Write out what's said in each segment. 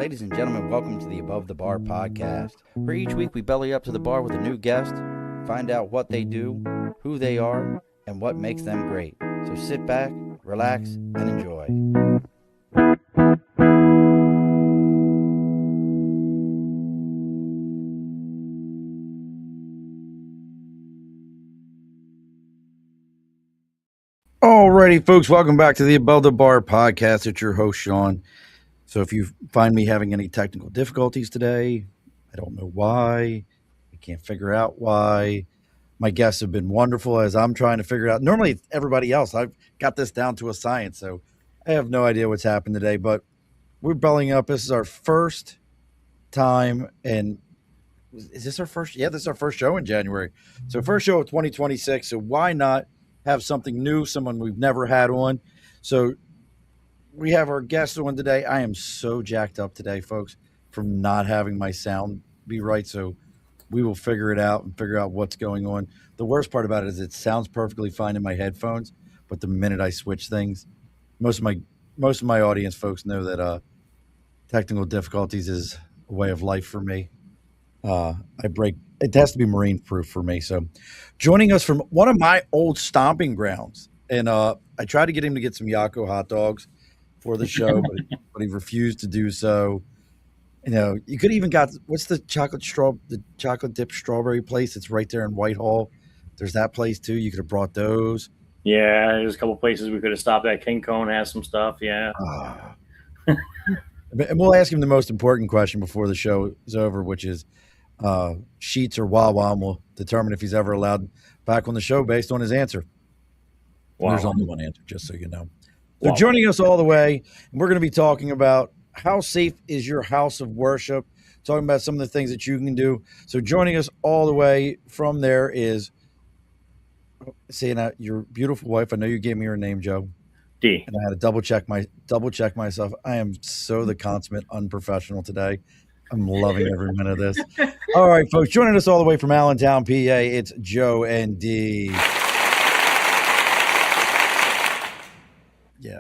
Ladies and gentlemen, welcome to the Above the Bar podcast, where each week we belly up to the bar with a new guest, find out what they do, who they are, and what makes them great. So sit back, relax, and enjoy. Alrighty, folks, welcome back to the Above the Bar podcast. It's your host, Sean. So if you find me having any technical difficulties today, I don't know why. I can't figure out why. My guests have been wonderful as I'm trying to figure it out. Normally, everybody else, I've got this down to a science, so I have no idea what's happened today, but we're bellying up. This is our first time, and is this our first? Yeah, this is our first show in January. So first show of 2026, so why not have something new, someone we've never had on? So we have our guest on today. I am so jacked up today, folks, from not having my sound be right. So we will figure it out and figure out what's going on. The worst part about it is it sounds perfectly fine in my headphones, but the minute I switch things, most of my audience folks know that technical difficulties is a way of life for me. It has to be marine proof for me. So joining us from one of my old stomping grounds, and I tried to get him to get some Yako hot dogs for the show, but he refused to do so. You know, you could even got, what's the chocolate dip strawberry place? It's right there in Whitehall. There's that place too. You could have brought those. Yeah, there's a couple places we could have stopped at. King Cone has some stuff. Yeah. And we'll ask him the most important question before the show is over, which is Sheets or Wawa, and we'll determine if he's ever allowed back on the show based on his answer. Wow. There's only one answer, just so you know. So wow. Joining us all the way, we're going to be talking about how safe is your house of worship, talking about some of the things that you can do. So joining us all the way from there is saying your beautiful wife. I know you gave me her name, Joe. D. And I had to double check myself. I am so the consummate unprofessional today. I'm loving every minute of this. All right, folks, joining us all the way from Allentown, PA, it's Joe and D. Yeah,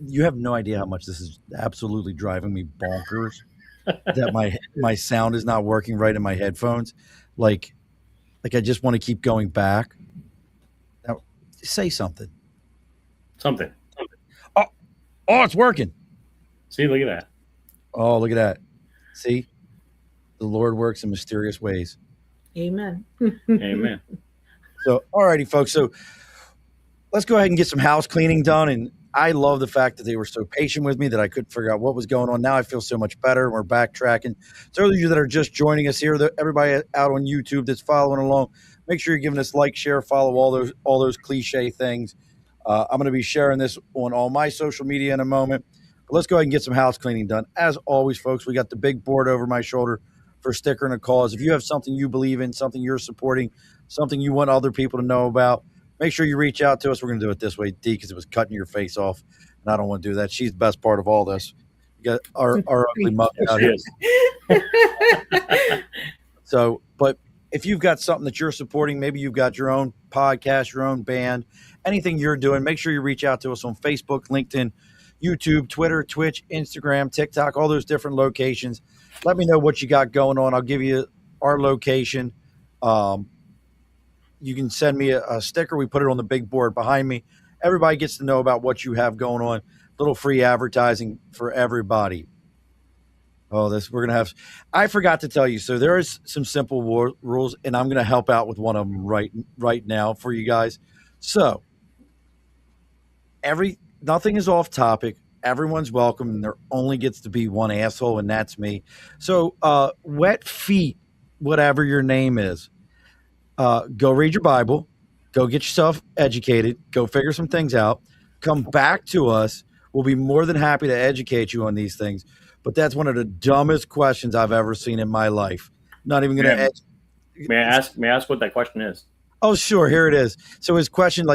you have no idea how much this is absolutely driving me bonkers that my sound is not working right in my headphones. Like I just want to keep going back. Now, say something. Something. Oh, it's working. See, look at that. Oh, look at that. See, the Lord works in mysterious ways. Amen. Amen. So, all righty, folks. So let's go ahead and get some house cleaning done. And I love the fact that they were so patient with me that I couldn't figure out what was going on. Now I feel so much better. We're backtracking. So those of you that are just joining us here, everybody out on YouTube that's following along, make sure you're giving us like, share, follow, all those cliche things. I'm going to be sharing this on all my social media in a moment. But let's go ahead and get some house cleaning done. As always, folks, we got the big board over my shoulder for Sticker and a Cause. If you have something you believe in, something you're supporting, something you want other people to know about, make sure you reach out to us. We're going to do it this way, D, because it was cutting your face off, and I don't want to do that. She's the best part of all this. You got our ugly mug out here. So, but if you've got something that you're supporting, maybe you've got your own podcast, your own band, anything you're doing, make sure you reach out to us on Facebook, LinkedIn, YouTube, Twitter, Twitch, Instagram, TikTok, all those different locations. Let me know what you got going on. I'll give you our location. You can send me a sticker. We put it on the big board behind me. Everybody gets to know about what you have going on. Little free advertising for everybody. Oh, we're going to have, I forgot to tell you. So there is some simple rules, and I'm going to help out with one of them right now for you guys. So nothing is off topic. Everyone's welcome, and there only gets to be one asshole, and that's me. So wet feet, whatever your name is, go read your Bible, go get yourself educated, go figure some things out, come back to us. We'll be more than happy to educate you on these things. But that's one of the dumbest questions I've ever seen in my life. Not even going to May I ask what that question is? Oh, sure. Here it is. So his question,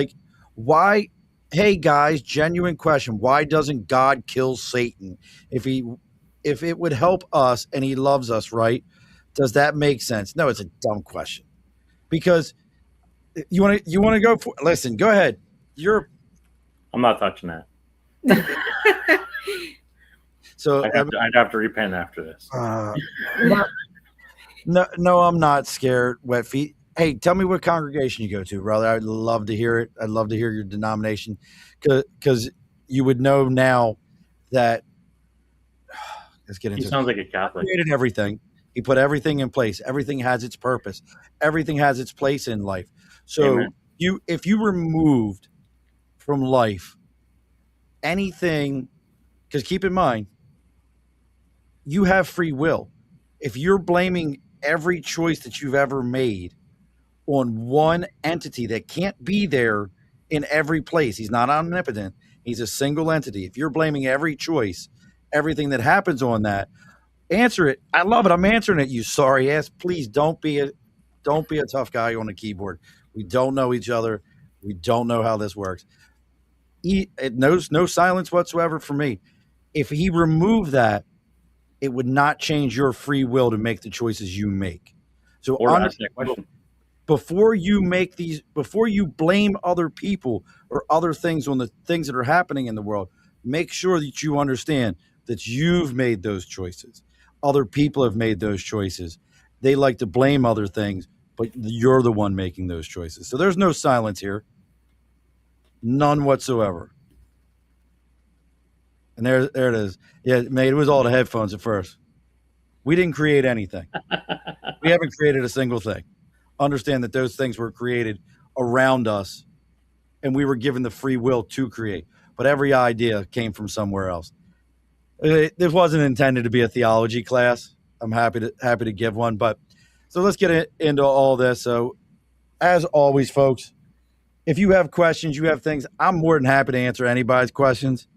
why, hey guys, genuine question. Why doesn't God kill Satan? If it would help us and he loves us, right? Does that make sense? No, it's a dumb question. Because you want to go for, listen, go ahead. I'm not touching that. So I'd have to repent after this. no, I'm not scared. Wet feet. Hey, tell me what congregation you go to, brother. I'd love to hear it. I'd love to hear your denomination, because you would know now that. Let's get He into it. sounds like a Catholic. He created everything. He put everything in place. Everything has its purpose. Everything has its place in life. So Amen. if you removed from life anything, because keep in mind, you have free will. If you're blaming every choice that you've ever made on one entity that can't be there in every place, he's not omnipotent. He's a single entity. If you're blaming every choice, everything that happens on that, answer it. I love it. I'm answering it. You sorry ass. Please don't be a tough guy on the keyboard. We don't know each other. We don't know how this works. It knows no silence whatsoever for me. If he removed that, it would not change your free will to make the choices you make. So Or ask that question. before you blame other people or other things on the things that are happening in the world, make sure that you understand that you've made those choices. Other people have made those choices. They like to blame other things, but you're the one making those choices. So there's no silence here. None whatsoever. And there it is. Yeah, mate, it was all the headphones at first. We didn't create anything. We haven't created a single thing. Understand that those things were created around us, and we were given the free will to create. But every idea came from somewhere else. This wasn't intended to be a theology class. I'm happy to give one. But so let's get into all this. So as always, folks, if you have questions, you have things, I'm more than happy to answer anybody's questions.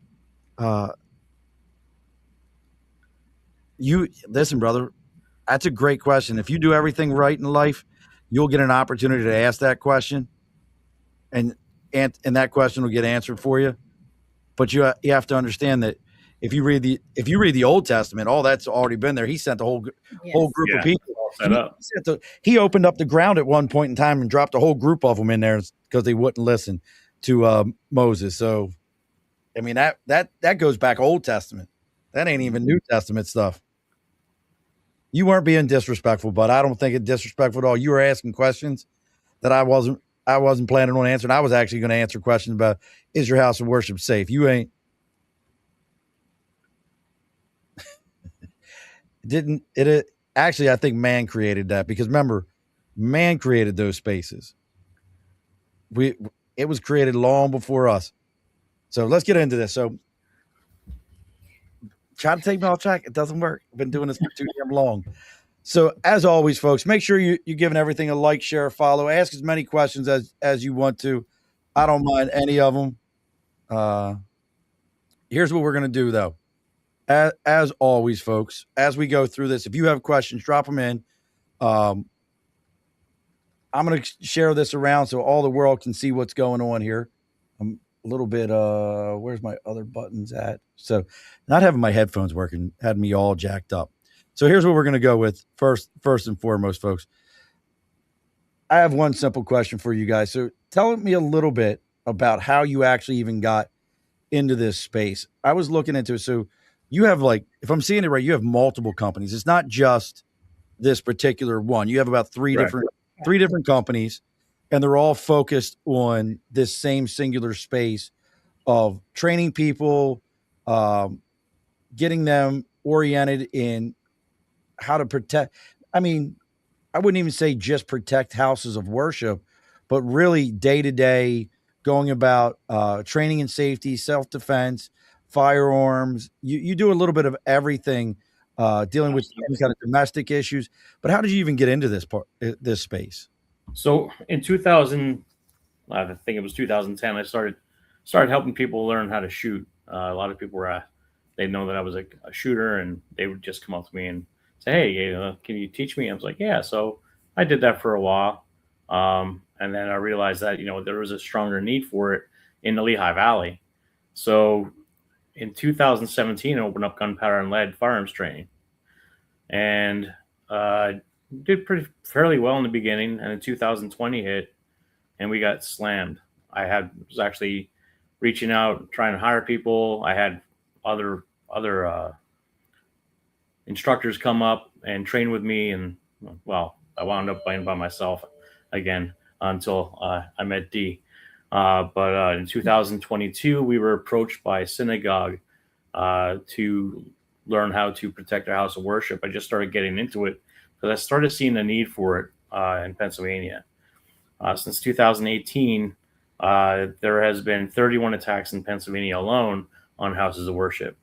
You listen, brother. That's a great question. If you do everything right in life, you'll get an opportunity to ask that question, and that question will get answered for you. But you have to understand that if you read the Old Testament, all that's already been there. He sent the whole group of people. All set up. He opened up the ground at one point in time and dropped a whole group of them in there because they wouldn't listen to Moses. So, I mean that goes back Old Testament. That ain't even New Testament stuff. You weren't being disrespectful, but I don't think it's disrespectful at all. You were asking questions that I wasn't planning on answering. I was actually going to answer questions about, is your house of worship safe? You ain't. Didn't it? Actually, I think man created that, because remember, man created those spaces. It was created long before us. So let's get into this. So try to take me off track. It doesn't work. I've been doing this for too damn long. So as always, folks, make sure you're giving everything a like, share, follow. Ask as many questions as you want to. I don't mind any of them. Here's what we're going to do, though. As always, folks, as we go through this, if you have questions, drop them in. I'm going to share this around so all the world can see what's going on here. I'm a little bit, where's my other buttons at? So not having my headphones working had me all jacked up. So here's what we're going to go with first and foremost, folks. I have one simple question for you guys. So tell me a little bit about how you actually even got into this space. I was looking into it. So you have, like, if I'm seeing it right, you have multiple companies. It's not just this particular one. You have about three different companies, and they're all focused on this same singular space of training people, getting them oriented in how to protect. I mean, I wouldn't even say just protect houses of worship, but really day to day going about training and safety, self-defense, firearms. You do a little bit of everything, dealing with any kind of domestic issues. But how did you even get into this space? So in 2000, I think it was 2010, I started helping people learn how to shoot. A lot of people were, they know that I was a shooter, and they would just come up to me and say, hey, can you teach me? I was like, yeah. So I did that for a while. And then I realized that, there was a stronger need for it in the Lehigh Valley. So in 2017, I opened up gunpowder and lead firearms training, and did fairly well in the beginning. And in 2020 hit, and we got slammed. Was actually reaching out, trying to hire people. I had other instructors come up and train with me, and well, I wound up playing by myself again until I met D. But in 2022, we were approached by a synagogue to learn how to protect our house of worship. I just started getting into it because I started seeing the need for it in Pennsylvania. Since 2018, there has been 31 attacks in Pennsylvania alone on houses of worship.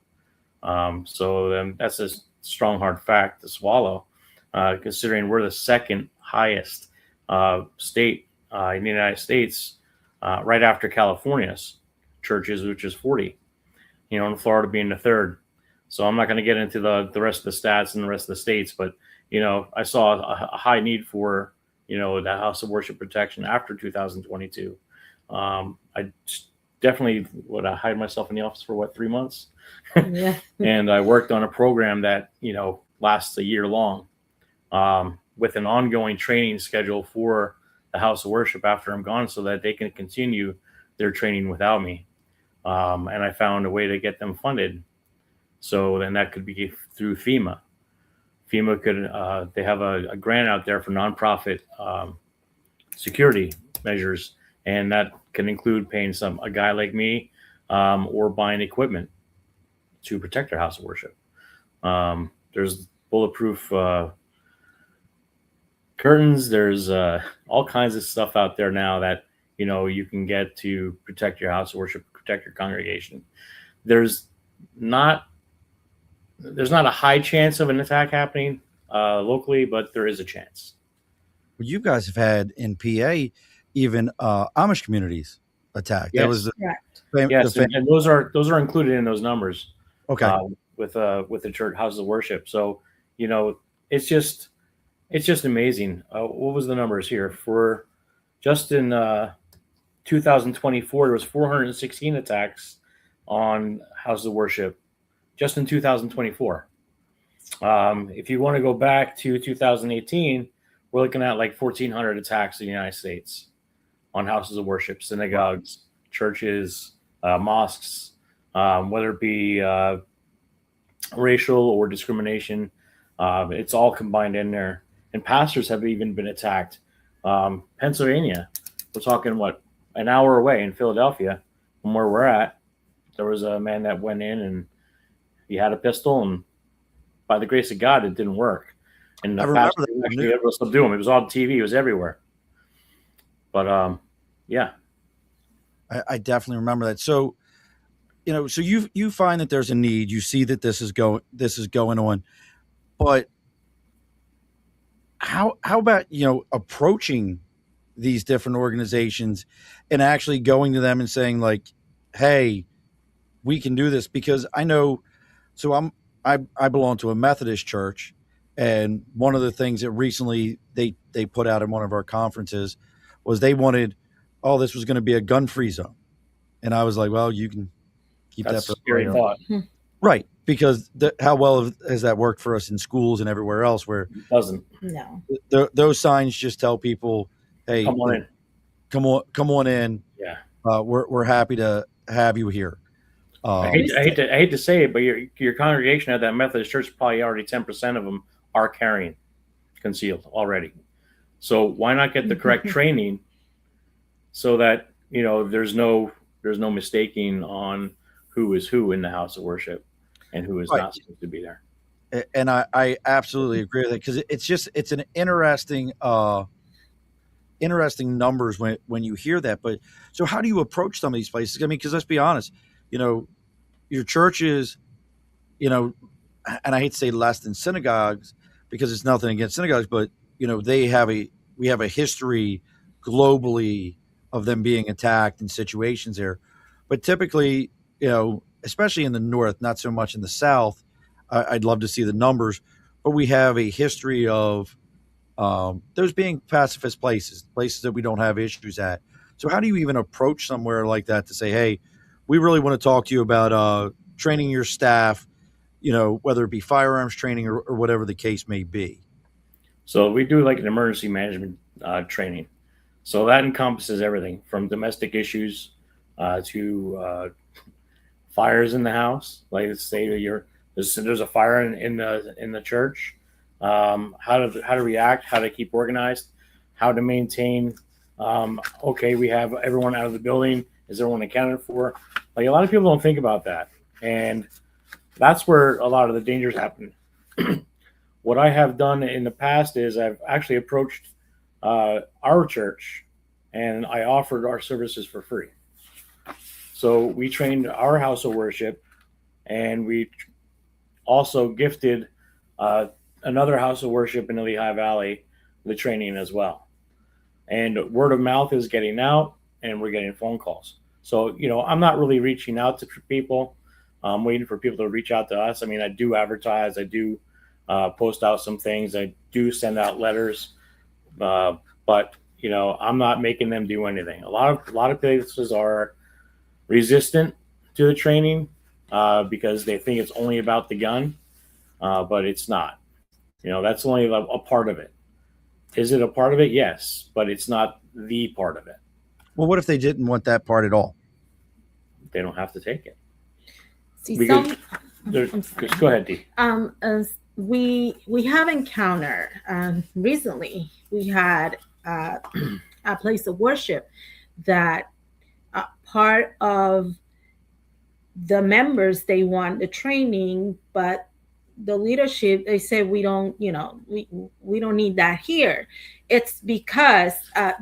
So that's a strong, hard fact to swallow, considering we're the second highest state in the United States, right after California's churches, which is 40, and Florida being the third. So I'm not going to get into the rest of the stats and the rest of the states, but, I saw a high need for, the house of worship protection after 2022. I definitely would hide myself in the office for 3 months. Yeah. And I worked on a program that, lasts a year long, with an ongoing training schedule for the house of worship after I'm gone so that they can continue their training without me. And I found a way to get them funded. So then that could be through FEMA. FEMA could, they have a grant out there for nonprofit security measures, and that can include paying a guy like me or buying equipment to protect our house of worship. There's bulletproof curtains. There's all kinds of stuff out there now that you can get to protect your house of worship, protect your congregation. There's not a high chance of an attack happening locally, but there is a chance. Well, you guys have had in PA even Amish communities attacked. Yes. That was Yes, and those are included in those numbers. Okay. With the church houses of worship. So it's just amazing. What was the numbers here for just in 2024? There was 416 attacks on houses of worship just in 2024. If you want to go back to 2018, we're looking at like 1,400 attacks in the United States on houses of worship, synagogues, churches, mosques, whether it be racial or discrimination. It's all combined in there. And pastors have even been attacked. Pennsylvania, we're talking, an hour away in Philadelphia from where we're at, there was a man that went in and he had a pistol, and by the grace of God, it didn't work. And the pastor was actually able to subdue him. It was on TV. It was everywhere. But yeah. I definitely remember that. So, so you find that there's a need. You see that this is going on, but how about approaching these different organizations and actually going to them and saying like, hey, we can do this? Because I know, so I belong to a Methodist church, and one of the things that recently they put out in one of our conferences was they wanted, this was going to be a gun-free zone. And I was like, well, you can keep That's that. a scary thought. Right. Because how well has that worked for us in schools and everywhere else where it doesn't? No. Those signs just tell people, hey, come on in. Come on in. Yeah. We're happy to have you here. I hate to say it, but your congregation at that Methodist church, probably already 10% of them are carrying concealed already. So why not get the correct training so that there's no mistaking on who is who in the house of worship and who is not supposed to be there. And I absolutely agree with it, because it's an interesting numbers when you hear that. But so how do you approach some of these places? I mean, because let's be honest, your churches, and I hate to say less than synagogues because it's nothing against synagogues, but we have a history globally of them being attacked in situations there. But typically, especially in the North, not so much in the South, I'd love to see the numbers, but we have a history of those being pacifist places that we don't have issues at. So how do you even approach somewhere like that to say, hey, we really want to talk to you about training your staff, whether it be firearms training or whatever the case may be? So we do like an emergency management training. So that encompasses everything from domestic issues to fires in the house. Like, let's say that There's a fire in the church. How to react, how to keep organized, how to maintain. Okay, we have everyone out of the building. Is everyone accounted for? Like, a lot of people don't think about that, and that's where a lot of the dangers happen. What I have done in the past is I've actually approached our church, and I offered our services for free. So we trained our house of worship, and we also gifted another house of worship in the Lehigh Valley the training as well. And word of mouth is getting out, and we're getting phone calls. So, I'm not really reaching out to people. I'm waiting for people to reach out to us. I mean, I do advertise. I do post out some things. I do send out letters. But, I'm not making them do anything. A lot of places are resistant to the training because they think it's only about the gun, but it's not. That's only a part of it. Is it a part of it? Yes, but it's not the part of it. Well, what if they didn't want that part at all? They don't have to take it. See, Go ahead, Dee. We have encountered recently. We had a place of worship that part of the members, they want the training, but the leadership, they said, we don't need that here. It's because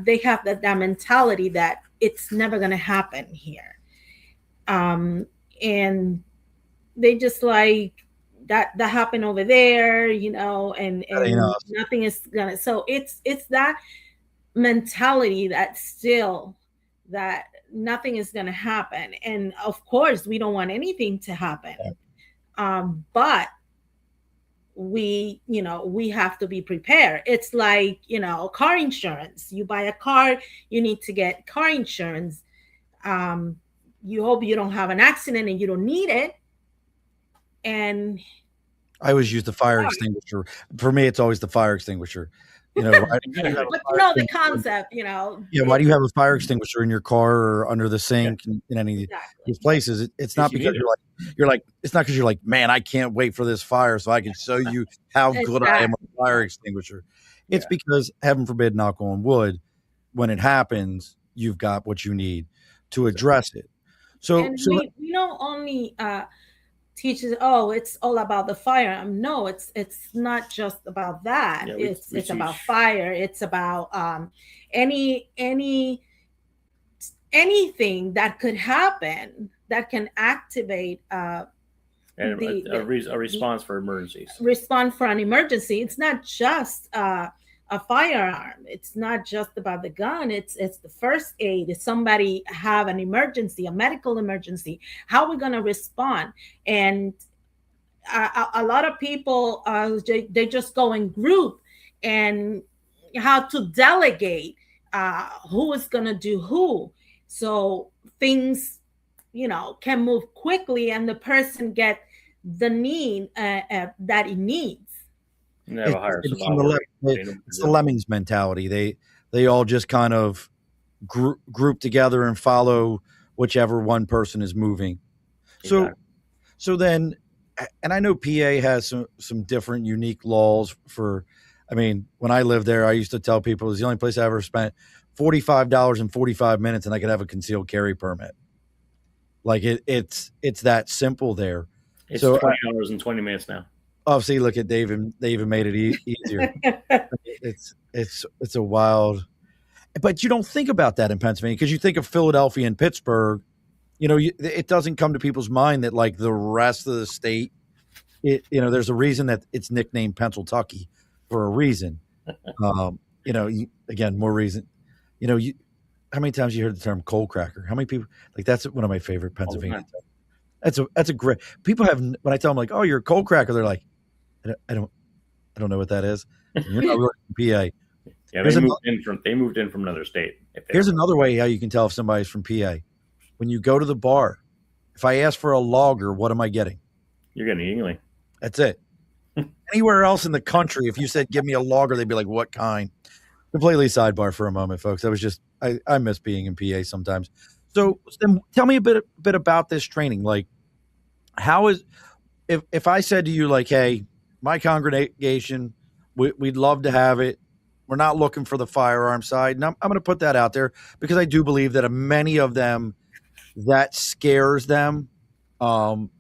they have that mentality that it's never going to happen here. And they just like that happened over there, and nothing is gonna. So it's that mentality that still that nothing is gonna happen. And of course, we don't want anything to happen. But we have to be prepared. It's like, car insurance. You buy a car, you need to get car insurance. You hope you don't have an accident and you don't need it. And I always use the fire extinguisher. For me, it's always the fire extinguisher. But the concept, Yeah, why do you have a fire extinguisher in your car or under the sink in any of these places? It's not because you're like it's not because you're like, man, I can't wait for this fire so I can show you how good I am with a fire extinguisher. It's because, heaven forbid, knock on wood, when it happens, you've got what you need to address it. So we don't only teaches, it's all about the fire. No, it's not just about that. It's about fire. It's about anything that could happen that can activate a response for emergencies. Respond for an emergency. It's not just a firearm. It's not just about the gun. It's the first aid. If somebody have an emergency, a medical emergency, how are we going to respond? And a lot of people, they just go in group, and how to delegate who is going to do who. So things, can move quickly, and the person get the need that it needs. It's the lemmings mentality. They all just kind of group together and follow whichever one person is moving. Exactly. So then, and I know PA has some different unique laws for. I mean, when I lived there, I used to tell people it was the only place I ever spent $45 in 45 minutes, and I could have a concealed carry permit. Like it's that simple there. It's $20 in 20 minutes now. Oh, see, look at Dave. They even made it easier. It's a wild, but you don't think about that in Pennsylvania because you think of Philadelphia and Pittsburgh. It doesn't come to people's mind that like the rest of the state, there's a reason that it's nicknamed Pennsyltucky for a reason. Again, more reason. How many times you heard the term coal cracker? How many people that's one of my favorite Pennsylvania terms. That's a great. People have when I tell them like, oh, you're a coal cracker, they're like, I don't know what that is. You're not really from PA. Yeah, they moved in from another state. Here's another way how you can tell if somebody's from PA. When you go to the bar, if I ask for a lager, what am I getting? You're getting Yingling. That's it. Anywhere else in the country, if you said give me a lager, they'd be like, what kind? Completely sidebar for a moment, folks. I was just I miss being in PA sometimes. So then tell me a bit about this training. Like, if I said to you like, hey, my congregation, we'd love to have it. We're not looking for the firearm side. And I'm going to put that out there because I do believe that many of them, that scares them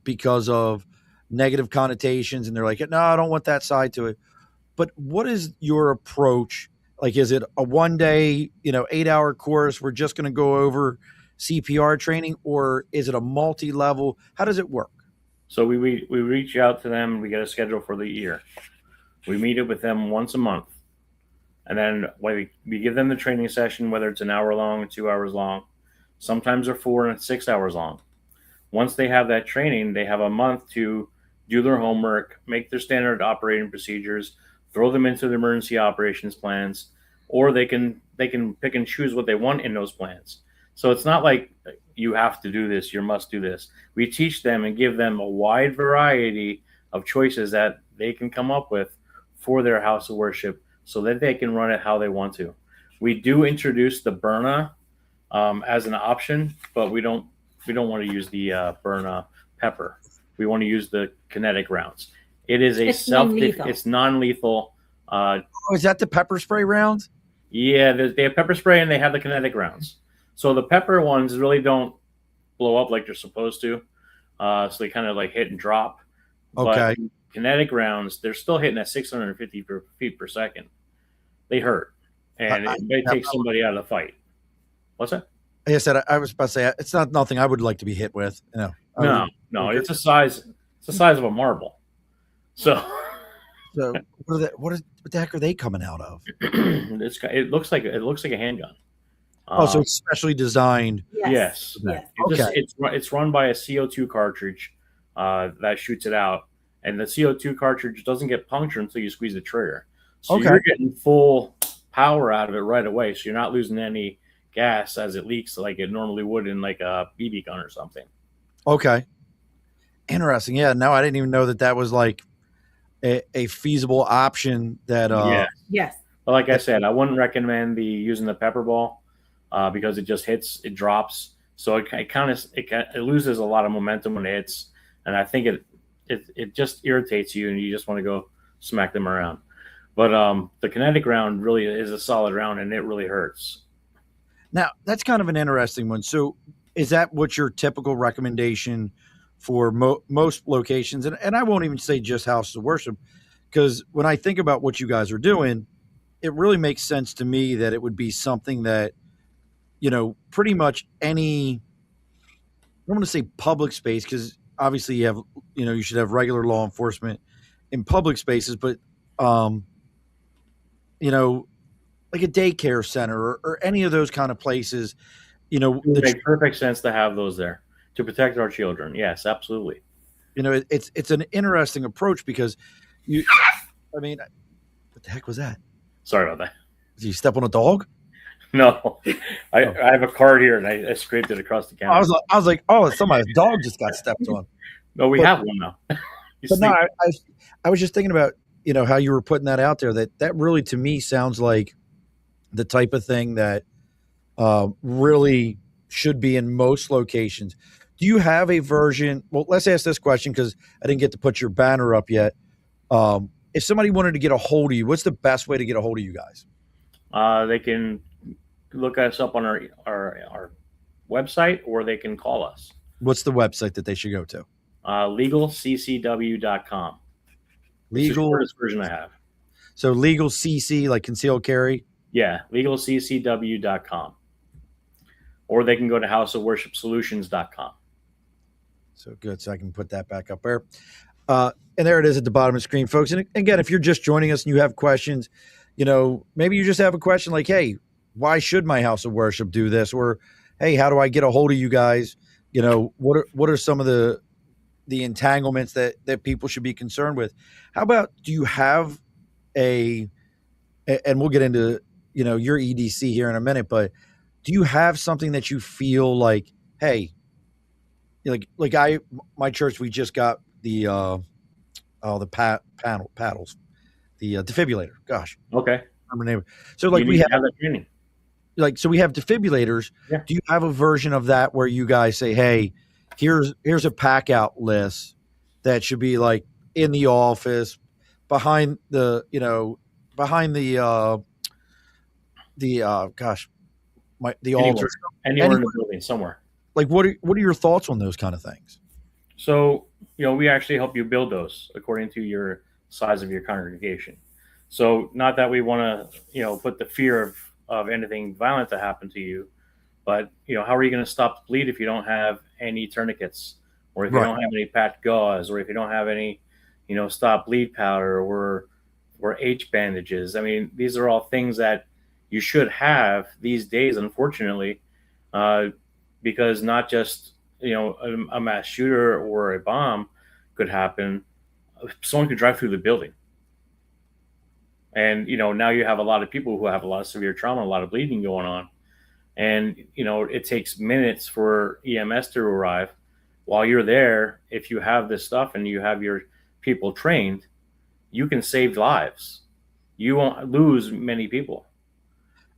because of negative connotations. And they're like, no, I don't want that side to it. But what is your approach? Like, is it a 1 day, 8-hour course? We're just going to go over CPR training, or is it a multi-level? How does it work? So we reach out to them. We get a schedule for the year. We meet up with them once a month. And then we give them the training session, whether it's an hour long, 2 hours long. Sometimes they're 4 and 6 hours long. Once they have that training, they have a month to do their homework, make their standard operating procedures, throw them into the emergency operations plans, or they can pick and choose what they want in those plans. So it's not like you have to do this, you must do this. We teach them and give them a wide variety of choices that they can come up with for their house of worship so that they can run it how they want to. We do introduce the Byrna as an option, but we don't want to use the Byrna pepper. We want to use the kinetic rounds. It is it's non-lethal. Is that the pepper spray rounds? Yeah, they have pepper spray and they have the kinetic rounds. So the pepper ones really don't blow up like they're supposed to. So they kind of like hit and drop. Okay. But kinetic rounds, they're still hitting at 650 feet per second. They hurt. And it may take somebody out of the fight. What's that? Like I said, I was about to say, it's not nothing I would like to be hit with. No, it's the size of a marble. So what the heck are they coming out of? It looks like a handgun. So it's specially designed. Yes. It's run by a CO2 cartridge that shoots it out, and the CO2 cartridge doesn't get punctured until you squeeze the trigger. So you're getting full power out of it right away. So you're not losing any gas as it leaks like it normally would in like a BB gun or something. Okay. Interesting. Yeah. No, I didn't even know that was like a feasible option. That yes. But like I said, I wouldn't recommend using the pepper ball because it just hits, it drops, so it loses a lot of momentum when it hits, and I think it just irritates you, and you just want to go smack them around. But the kinetic round really is a solid round, and it really hurts. Now that's kind of an interesting one. So is that what your typical recommendation for most locations? And I won't even say just houses of worship, because when I think about what you guys are doing, it really makes sense to me that it would be something that, pretty much any, I don't want to say public space, because obviously you have, you should have regular law enforcement in public spaces, but, like a daycare center or any of those kind of places, it makes perfect sense to have those there to protect our children. Yes, absolutely. It's an interesting approach because what the heck was that? Sorry about that. Did you step on a dog? No, I have a card here and I scraped it across the counter. I was like, oh, somebody's dog just got stepped on. No, we have one now. But no, I was just thinking about, how you were putting that out there, that really to me sounds like the type of thing that really should be in most locations. Do you have a version? Well, let's ask this question because I didn't get to put your banner up yet. If somebody wanted to get a hold of you, what's the best way to get a hold of you guys? They can look us up on our website, or they can call us. What's the website that they should go to? LegalCCW.com. Legal. It's the shortest version I have. So legal CC, like concealed carry? Yeah, LegalCCW.com. Or they can go to houseofworshipsolutions.com. So good. So I can put that back up there. And there it is at the bottom of the screen, folks. And again, if you're just joining us and you have questions, maybe you just have a question like, hey, why should my house of worship do this? Or, hey, how do I get a hold of you guys? What are some of the entanglements that people should be concerned with? How about, do you have and we'll get into, your EDC here in a minute, but do you have something that you feel like, hey, my church, we just got the paddles, the defibrillator. Gosh. Okay. So we have that training. So we have defibrillators. Yeah. Do you have a version of that where you guys say, hey, here's a pack out list that should be like in the office, behind the gosh, the altar. Anywhere in the building, somewhere. Like, what are your thoughts on those kind of things? So, we actually help you build those according to your size of your congregation. So, not that we want to, put the fear of anything violent to happen to you, but, how are you going to stop the bleed if you don't have any tourniquets, or if you don't have any patch gauze, or if you don't have any, stop bleed powder or H bandages? I mean, these are all things that you should have these days, unfortunately, because not just a mass shooter or a bomb could happen. Someone could drive through the building, and now you have a lot of people who have a lot of severe trauma, a lot of bleeding going on, and it takes minutes for EMS to arrive. While you're there, if you have this stuff and you have your people trained, you can save lives. You won't lose many people.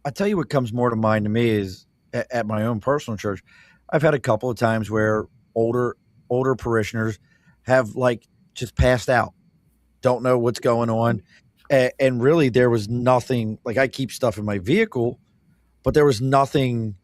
I tell you what comes more to mind to me is at my own personal church, I've had a couple of times where older parishioners have like just passed out, don't know what's going on. And really there was nothing, like I keep stuff in my vehicle, but there was nothing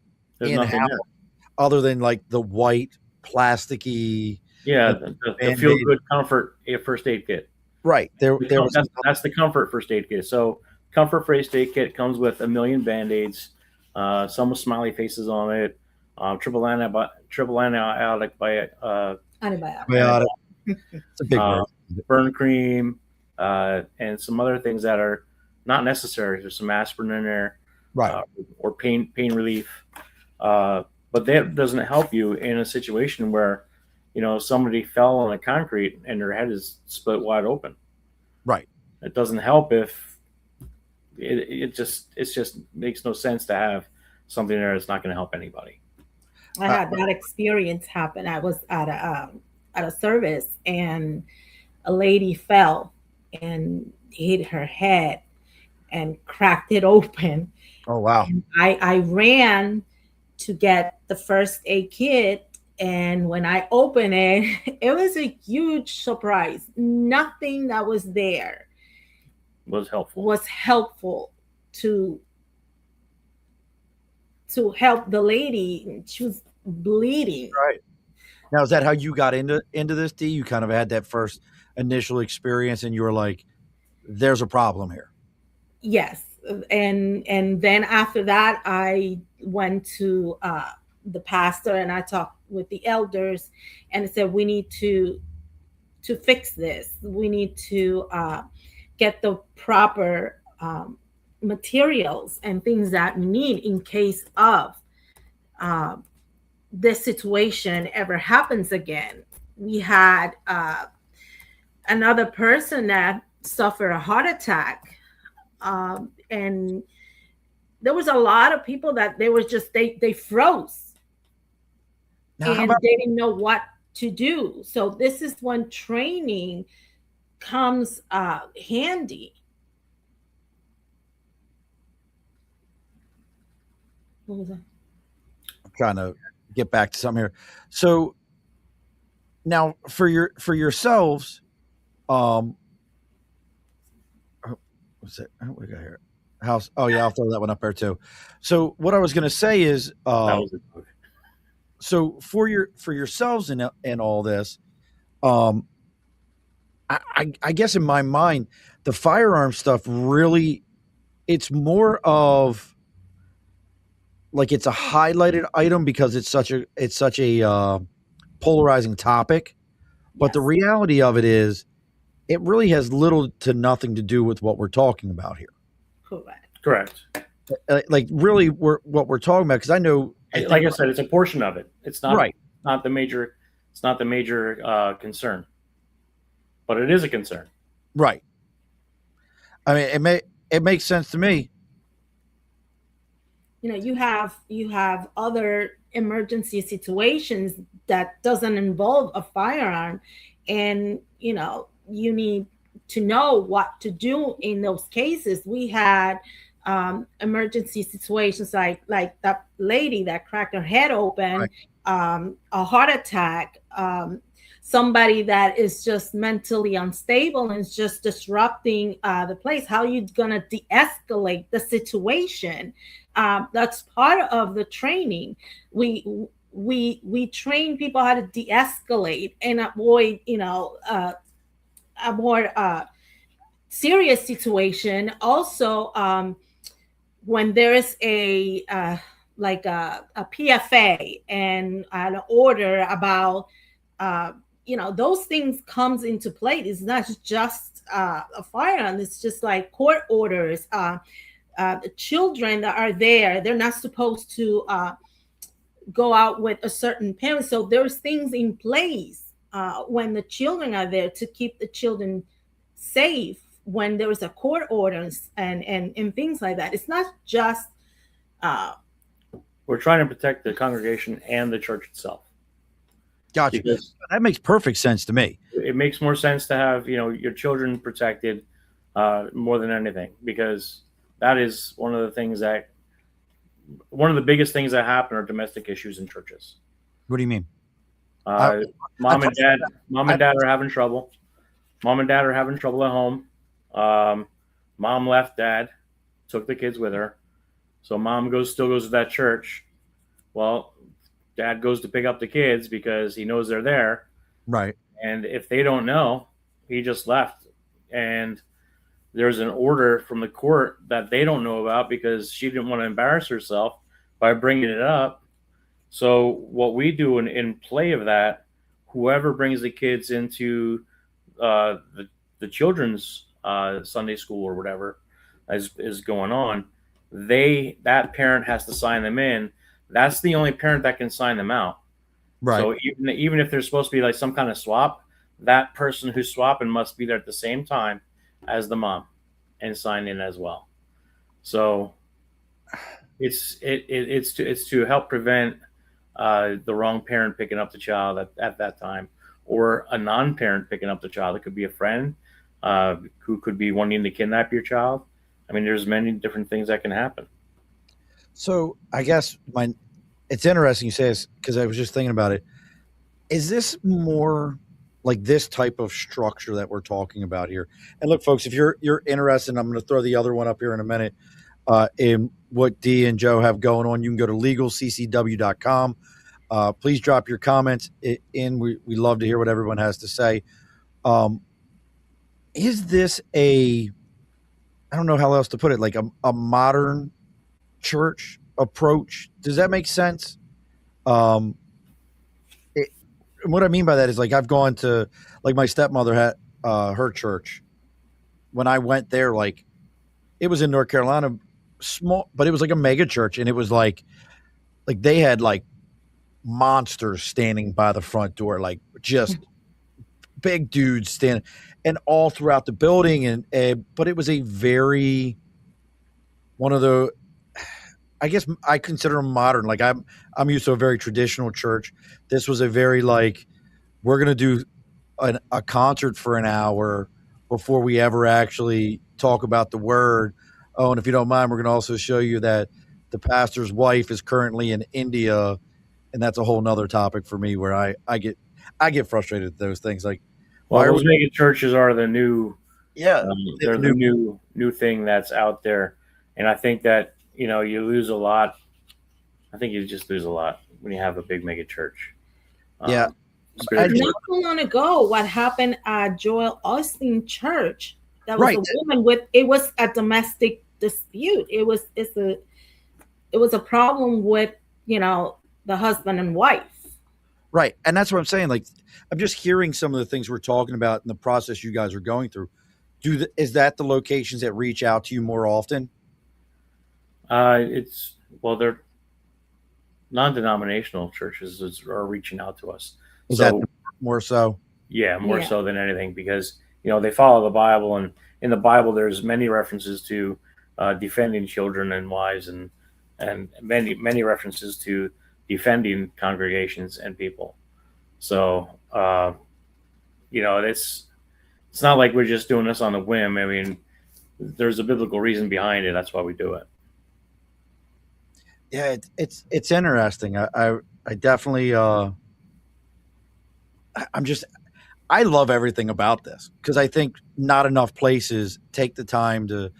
other than like the white plasticky. Yeah, the feel good comfort first aid kit. Right. That's the comfort first aid kit. So comfort first aid kit comes with 1 million Band-Aids, some with smiley faces on it, triple antibiotic antibiotic. It's a big word. Burn cream, and some other things that are not necessary. There's some aspirin in there, right, or pain relief. But that doesn't help you in a situation where somebody fell on the concrete and their head is split wide open. Right. It doesn't help if it just makes no sense to have something there that's not going to help anybody. I had that experience happen. I was at a service and a lady fell and hit her head and cracked it open. Oh wow! And I ran to get the first aid kit, and when I opened it, it was a huge surprise. Nothing that was there was helpful to help the lady. She was bleeding. Right. Now, is that how you got into this, Dee? You kind of had that first initial experience and you were like, there's a problem here. Yes. And then after that, I went to the pastor and I talked with the elders and said, we need to fix this. We need to get the proper materials and things that we need in case of this situation ever happens again. We had another person that suffered a heart attack, and there was a lot of people that they froze. Now, and they didn't know what to do. So this is when training comes handy. What was that? I'm trying to get back to something here. So now for yourselves, what's it? What we got here? House. Oh yeah, I'll throw that one up there too. So what I was going to say is, so for yourselves and all this, I guess in my mind, the firearm stuff really, it's more of like it's a highlighted item because it's such a polarizing topic. But the reality of it is, it really has little to nothing to do with what we're talking about here. Correct. Like really, what we're talking about, because I know, like I said, it's a portion of it. It's not right. Not the major. It's not the major concern, but it is a concern. Right. I mean, it makes sense to me. You have other emergency situations that doesn't involve a firearm, and you need to know what to do in those cases. We had emergency situations like that lady that cracked her head open, right. A heart attack. somebody that is just mentally unstable and is just disrupting the place. How are you going to de-escalate the situation? That's part of the training. We train people how to de-escalate and avoid, a more serious situation. Also, when there's like a PFA and an order about those things comes into play. It's not just a firearm. It's just like court orders. The children that are there, they're not supposed to go out with a certain parent. So there's things in place when the children are there to keep the children safe when there is a court order and things like that. It's not just we're trying to protect the congregation and the church itself. Gotcha. Because that makes perfect sense to me. It makes more sense to have your children protected more than anything, because that is one of the biggest things that happen are domestic issues in churches. What do you mean? Mom and dad are having trouble. Mom and dad are having trouble at home. Mom left dad, took the kids with her. So mom still goes to that church. Well, dad goes to pick up the kids because he knows they're there. Right. And if they don't know, he just left. And there's an order from the court that they don't know about because she didn't want to embarrass herself by bringing it up. So what we do in play of that, whoever brings the kids into the children's Sunday school or whatever is going on, that parent has to sign them in. That's the only parent that can sign them out. Right. So even if there's supposed to be like some kind of swap, that person who's swapping must be there at the same time as the mom and sign in as well. So it's to help prevent the wrong parent picking up the child at that time, or a non-parent picking up the child. It could be a friend who could be wanting to kidnap your child. I mean, there's many different things that can happen. So I guess it's interesting you say this, because I was just thinking about it. Is this more like this type of structure that we're talking about here? And look, folks, if you're interested, I'm going to throw the other one up here in a minute, in what Dee and Joe have going on. You can go to legalccw.com. Please drop your comments in. We love to hear what everyone has to say. Is this I don't know how else to put it, like a modern church approach? Does that make sense? What I mean by that is, like, I've gone to, like, my stepmother had her church. When I went there, like, it was in North Carolina, small, but it was like a mega church, and it was like they had like monsters standing by the front door, like just big dudes standing, and all throughout the building, and but it was a very one of the, I guess I consider them modern. Like I'm used to a very traditional church. This was a very like, we're going to do a concert for an hour before we ever actually talk about the word. Oh, and if you don't mind, we're going to also show you that the pastor's wife is currently in India, and that's a whole nother topic for me, where I get frustrated at those things. Like, well, those mega churches are the new, they're the new thing that's out there, and I think that you lose a lot. I think you just lose a lot when you have a big mega church. Not too long ago, what happened at Joel Austin Church? That was a woman it was a domestic dispute. It was a problem with the husband and wife. Right, and that's what I'm saying. Like, I'm just hearing some of the things we're talking about in the process you guys are going through. Is that the locations that reach out to you more often? They're non-denominational churches are reaching out to us. Is that more so? Yeah, more so than anything, because they follow the Bible, and in the Bible there's many references to defending children and wives, and many references to defending congregations and people. So it's not like we're just doing this on a whim. I mean, there's a biblical reason behind it. That's why we do it. Yeah, it's interesting. I definitely I love everything about this because I think not enough places take the time to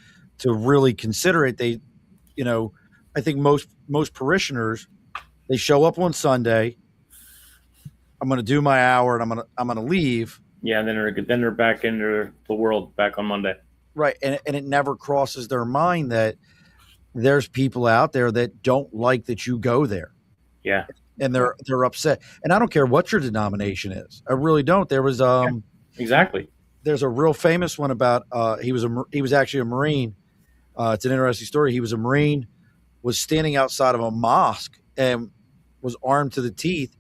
really consider it. They, I think most parishioners, they show up on Sunday. I'm going to do my hour and I'm going to leave. Yeah, and then they're back into the world back on Monday. Right, and it never crosses their mind that there's people out there that don't like that you go there. Yeah. And they're upset. And I don't care what your denomination is. I really don't. There was exactly. There's a real famous one about he was actually a Marine. It's an interesting story. He was a Marine, was standing outside of a mosque and was armed to the teeth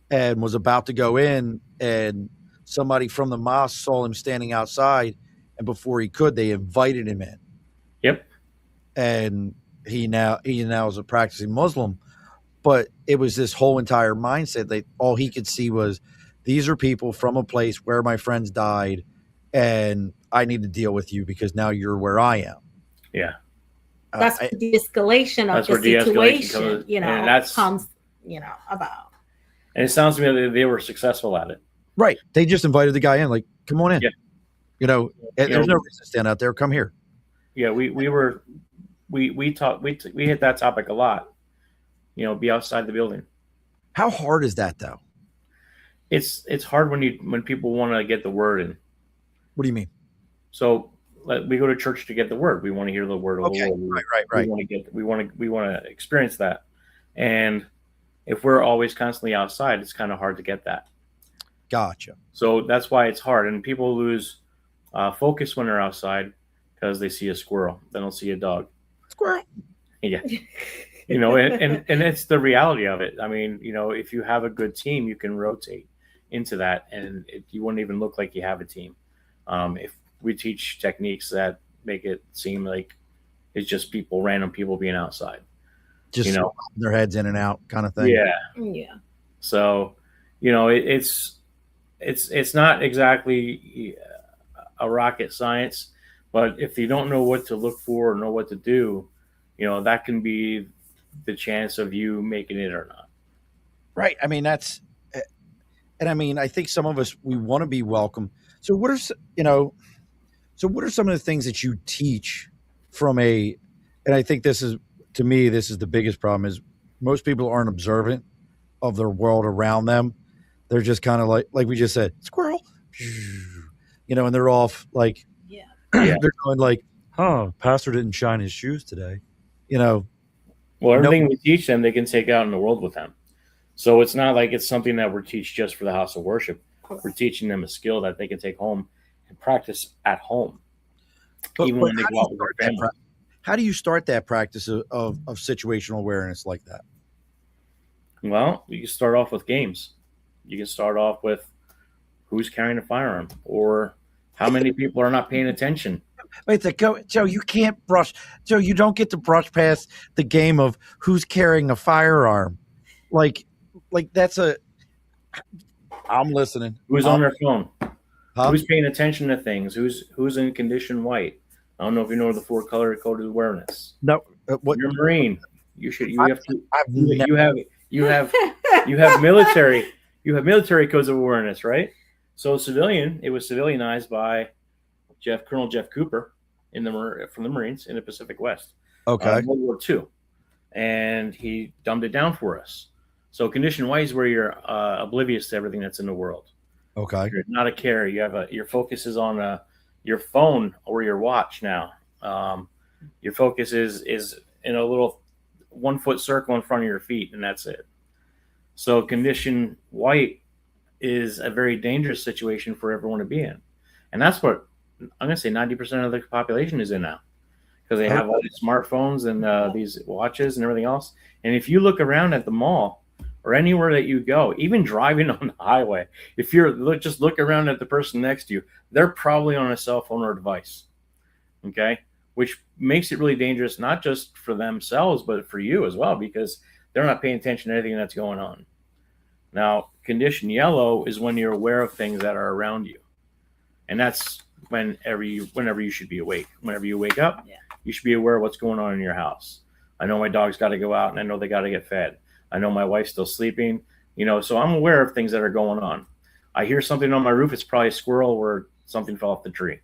and was about to go in, and somebody from the mosque saw him standing outside, and before he could, they invited him in. Yep. And he now is a practicing Muslim. But it was this whole entire mindset that all he could see was, these are people from a place where my friends died, and I need to deal with you because now you're where I am. Yeah. That's the de-escalation of the situation, comes, about. And it sounds to me that they were successful at it. Right. They just invited the guy in, like, come on in. Yeah. There's no reason to stand out there. Come here. Yeah, we hit that topic a lot. Be outside the building. How hard is that though? It's hard when people want to get the word in. What do you mean? So we go to church to get the word. We want to hear the word of the Lord. Right. We want to experience that. And if we're always constantly outside, it's kind of hard to get that. Gotcha. So that's why it's hard, and people lose focus when they're outside because they see a squirrel. They don't see a dog. Squirrel. Yeah. And it's the reality of it. I mean, if you have a good team, you can rotate into that, and you wouldn't even look like you have a team. If we teach techniques that make it seem like it's just random people being outside, just their heads in and out kind of thing. Yeah. So, it's not exactly a rocket science, but if you don't know what to look for or know what to do, that can be the chance of you making it or not. Right. I mean, I think some of us, we want to be welcome. So what are some of the things that you teach and I think this is the biggest problem, is most people aren't observant of their world around them. They're just kind of like we just said, squirrel, and they're off like, they're going like, pastor didn't shine his shoes today. Well, everything we teach them, they can take out in the world with them. So it's not like it's something that we're teach just for the house of worship. We're teaching them a skill that they can take home and practice at home. Even when they go out with their family. How do you start that practice of situational awareness like that? Well, you can start off with games. You can start off with who's carrying a firearm, or how many people are not paying attention. Wait, Joe, you can't brush. Joe, you don't get to brush past the game of who's carrying a firearm. Like that's I'm listening. Who's on their phone? Huh? Who's paying attention to things? Who's in condition white? I don't know if you know the 4-color code of awareness. No, what? You're a Marine. You have military. You have military codes of awareness, right? So civilian, it was civilianized by Colonel Jeff Cooper from the Marines in the Pacific West. Okay. World War II, and he dumbed it down for us. So condition white is where you're oblivious to everything that's in the world. Okay. You're not a carrier. You have your focus is on your phone or your watch now. Your focus is in a little 1-foot circle in front of your feet, and that's it. So condition white is a very dangerous situation for everyone to be in. And that's what I'm going to say 90% of the population is in now, because they have all these smartphones and these watches and everything else. And if you look around at the mall or anywhere that you go, even driving on the highway, if just look around at the person next to you, they're probably on a cell phone or a device. Okay. Which makes it really dangerous, not just for themselves, but for you as well, because they're not paying attention to anything that's going on. Now, condition yellow is when you're aware of things that are around you. And that's whenever you should be awake. Whenever you wake up, you should be aware of what's going on in your house. I know my dog's got to go out, and I know they got to get fed. I know my wife's still sleeping, so I'm aware of things that are going on. I hear something on my roof. It's probably a squirrel or something fell off the tree.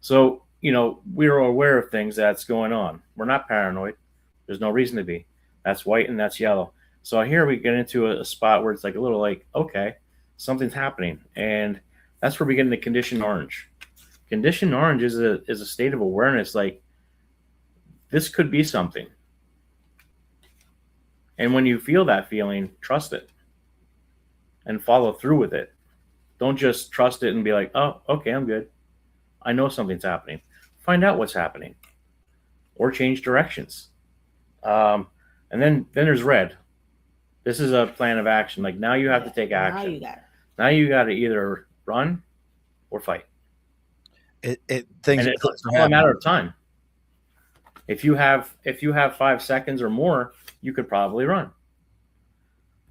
So, we're aware of things that's going on. We're not paranoid. There's no reason to be. That's white and that's yellow. So here we get into a spot where it's like a little like, okay, something's happening. And that's where we get into condition orange. Condition orange is a state of awareness. Like, this could be something. And when you feel that feeling, trust it and follow through with it. Don't just trust it and be like, oh, okay, I'm good. I know something's happening. Find out what's happening or change directions. And then there's red. This is a plan of action. Like, now you have to take action. Now you got to either run or fight. Things and it's all a matter of time. If you have 5 seconds or more, you could probably run.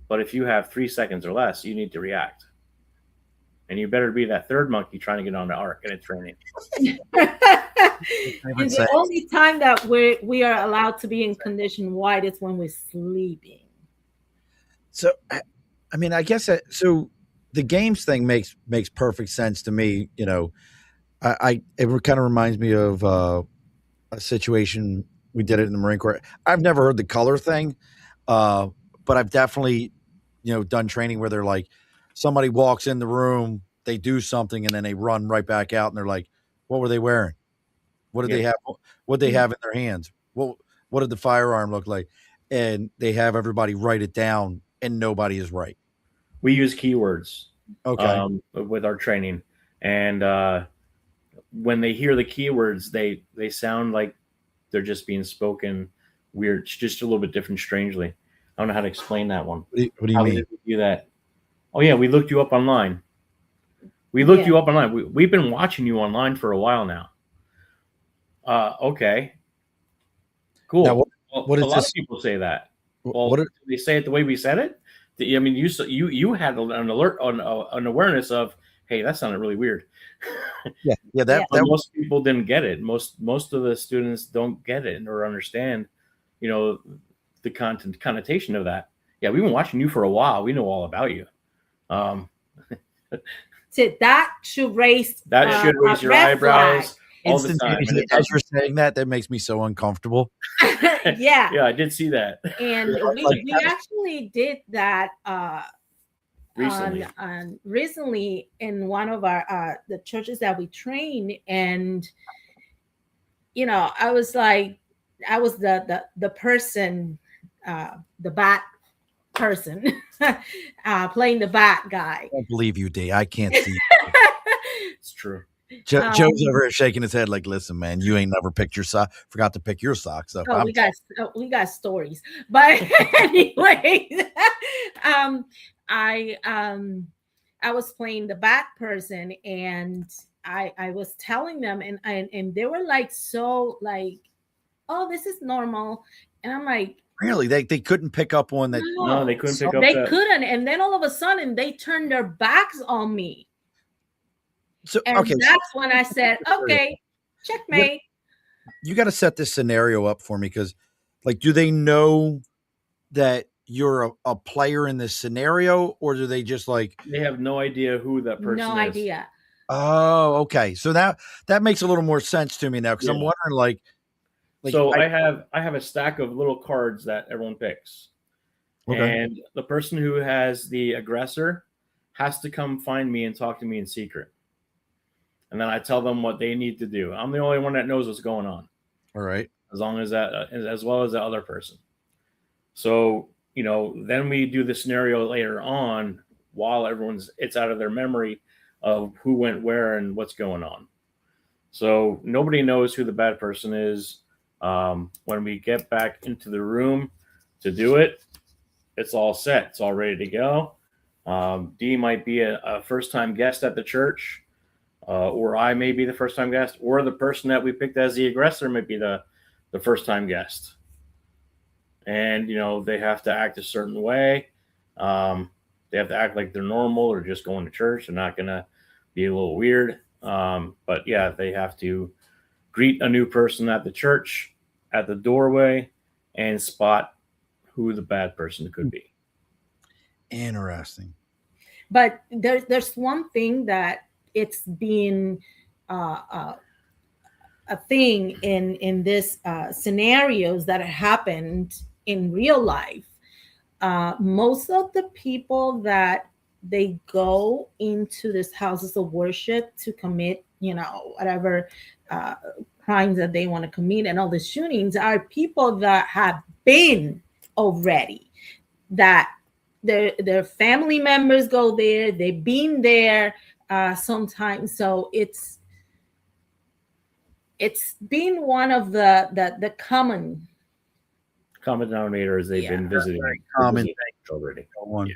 But if you have 3 seconds or less, you need to react. And you better be that third monkey trying to get on the ark in a training. It's the only time that we are allowed to be in condition white is when we're sleeping. So, I mean, I guess so. The games thing makes perfect sense to me. It kind of reminds me of a situation we did it in the Marine Corps. I've never heard the color thing, but I've definitely done training where they're like, somebody walks in the room, they do something, and then they run right back out, and they're like, "What were they wearing? What did they have? What did they have in their hands? What did the firearm look like?" And they have everybody write it down, and nobody is right. We use keywords, with our training, and when they hear the keywords, they sound like they're just being spoken weird, just a little bit different, strangely. I don't know how to explain that one. What do you mean? Did we do that? Oh yeah, we looked you up online. You up online. We've been watching you online for a while now. Okay. Cool. Now, what a lot of people say that. Well, do they say it the way we said it? I mean, you had an alert an awareness of, hey, that sounded really weird. That most people didn't get it. Most of the students don't get it or understand, the connotation of that. Yeah, we've been watching you for a while. We know all about you. So that should raise your eyebrows all the time. As you're saying that makes me so uncomfortable. Yeah, I did see that. And we actually did that recently in one of our the churches that we train, and I was like, I was the person, the bat person, playing the bat guy. I don't believe you, D. I can't see. It's true. Joe's over here shaking his head like, listen, man, you ain't never picked your sock. Forgot to pick your socks up. We got stories, but anyway, I was playing the bat person, and I was telling them, and they were like, so like, oh, this is normal, and I'm like, really? They couldn't pick up on that? No, they couldn't pick up. They couldn't, and then all of a sudden they turned their backs on me. So that's when I said, okay, checkmate. You got to set this scenario up for me, because, like, do they know that you're a player in this scenario, or do they just like they have no idea who that person is? No idea. Oh, okay. So that makes a little more sense to me now, because I'm wondering, like so I have a stack of little cards that everyone picks, and the person who has the aggressor has to come find me and talk to me in secret. And then I tell them what they need to do. I'm the only one that knows what's going on. All right. As long as that, as well as the other person. So, then we do the scenario later on while it's out of their memory of who went where and what's going on. So nobody knows who the bad person is. When we get back into the room to do it, it's all set. It's all ready to go. D might be a first-time guest at the church. Or I may be the first-time guest, or the person that we picked as the aggressor might be the first-time guest. And, they have to act a certain way. They have to act like they're normal or just going to church. They're not going to be a little weird. But, yeah, they have to greet a new person at the church at the doorway and spot who the bad person could be. Interesting. But there's one thing that it's been a thing in this scenarios that happened in real life. Most of the people that they go into these houses of worship to commit, whatever crimes that they want to commit, and all the shootings are people that have been already, that their family members go there, they've been there sometimes. So it's been one of the common denominator is they've been visiting common already. Yeah.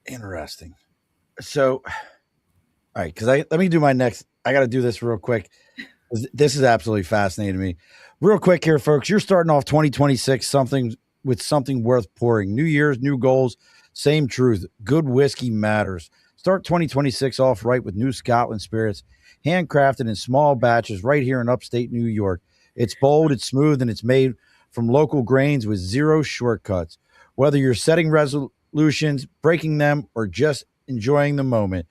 Interesting. So, all right, because let me do my next. I got to do this real quick. This is absolutely fascinating to me. Real quick here, folks. You're starting off 2026 something worth pouring. New Year's, new goals, same truth. Good whiskey matters. Start 2026 off right with New Scotland Spirits, handcrafted in small batches right here in upstate New York. It's bold, it's smooth, and it's made from local grains with zero shortcuts. Whether you're setting resolutions, breaking them, or just enjoying the moment,